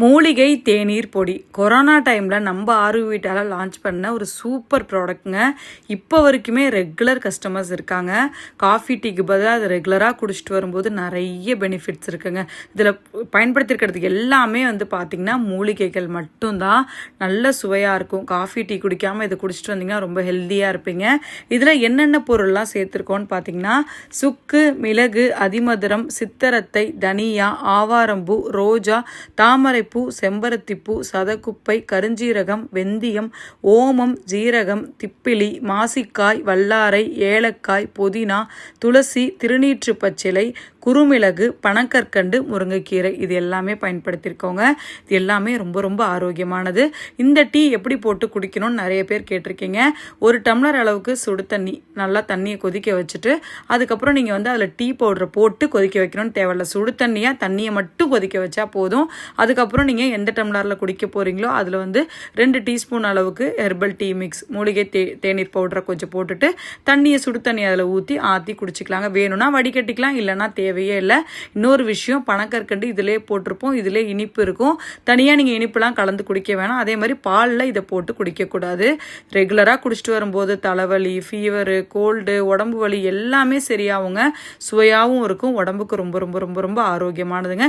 மூலிகை தேநீர் பொடி கொரோனா டைமில் நம்ம ஆர்வி வீட்டால் லான்ச் பண்ண ஒரு சூப்பர் ப்ராடக்ட்ங்க. இப்போ வரைக்குமே ரெகுலர் கஸ்டமர்ஸ் இருக்காங்க. காஃபி டீக்கு பதிலாக அதை ரெகுலராக குடிச்சிட்டு வரும்போது நிறைய பெனிஃபிட்ஸ் இருக்குங்க. இதில் பயன்படுத்திருக்கிறது எல்லாமே பார்த்திங்கன்னா மூலிகைகள் மட்டும்தான். நல்ல சுவையாக இருக்கும். காஃபி டீ குடிக்காமல் இதை குடிச்சிட்டு வந்தீங்கன்னா ரொம்ப ஹெல்த்தியாக இருப்பீங்க. இதில் என்னென்ன பொருள்லாம் சேர்த்துருக்கோன்னு பார்த்தீங்கன்னா சுக்கு, மிளகு, அதிமதுரம், சித்தரத்தை, தனியா, ஆவாரம்பூ, ரோஜா, தாமரை பூ, செம்பருத்திப்பூ, சதக்குப்பை, கருஞ்சீரகம், வெந்தயம், ஓமம், ஜீரகம், திப்பிலி, மாசிக்காய், வல்லாரை, ஏலக்காய், புதினா, துளசி, திருநீற்று பச்சிலை, குறுமிளகு, பனக்கற்கண்டு, முருங்கைக்கீரை இது எல்லாமே பயன்படுத்தியிருக்கோங்க. இது எல்லாமே ரொம்ப ரொம்ப ஆரோக்கியமானது. இந்த டீ எப்படி போட்டு குடிக்கணும்னு நிறைய பேர் கேட்டிருக்கீங்க. ஒரு டம்ளர் அளவுக்கு சுடு தண்ணி நல்லா தண்ணியை கொதிக்க வச்சுட்டு அதுக்கப்புறம் நீங்கள் அதில் டீ பவுடரை போட்டு கொதிக்க வைக்கணும்னு தேவையில்ல. சுடு தண்ணியை மட்டும் கொதிக்க வச்சா போதும். அதுக்கப்புறம் நீங்கள் எந்த டம்ளரில் குடிக்க போகிறீங்களோ அதில் 2 டீஸ்பூன் அளவுக்கு ஹெர்பல் டீ மிக்ஸ் மூலிகை தேநீர் பவுடரை கொஞ்சம் போட்டுட்டு சுடு தண்ணி அதில் ஆற்றி குடிச்சிக்கலாங்க. வேணும்னா வடிகட்டிக்கலாம், இல்லைன்னா தேவையே இல்லை. இன்னொரு விஷயம், பனக்கற்கண்டு இதிலே போட்டிருப்போம். இதிலே இனிப்பு இருக்கும். தனியாக நீங்கள் இனிப்புலாம் கலந்து குடிக்க வேணாம். அதே மாதிரி பாலில் இதை போட்டு குடிக்கக்கூடாது. ரெகுலராக குடிச்சிட்டு வரும்போது தலைவலி, ஃபீவரு, கோல்டு, உடம்பு வலி எல்லாமே சரியாகுங்க. சுவையாகவும் இருக்கும். உடம்புக்கு ரொம்ப ரொம்ப ரொம்ப ரொம்ப ஆரோக்கியமானதுங்க.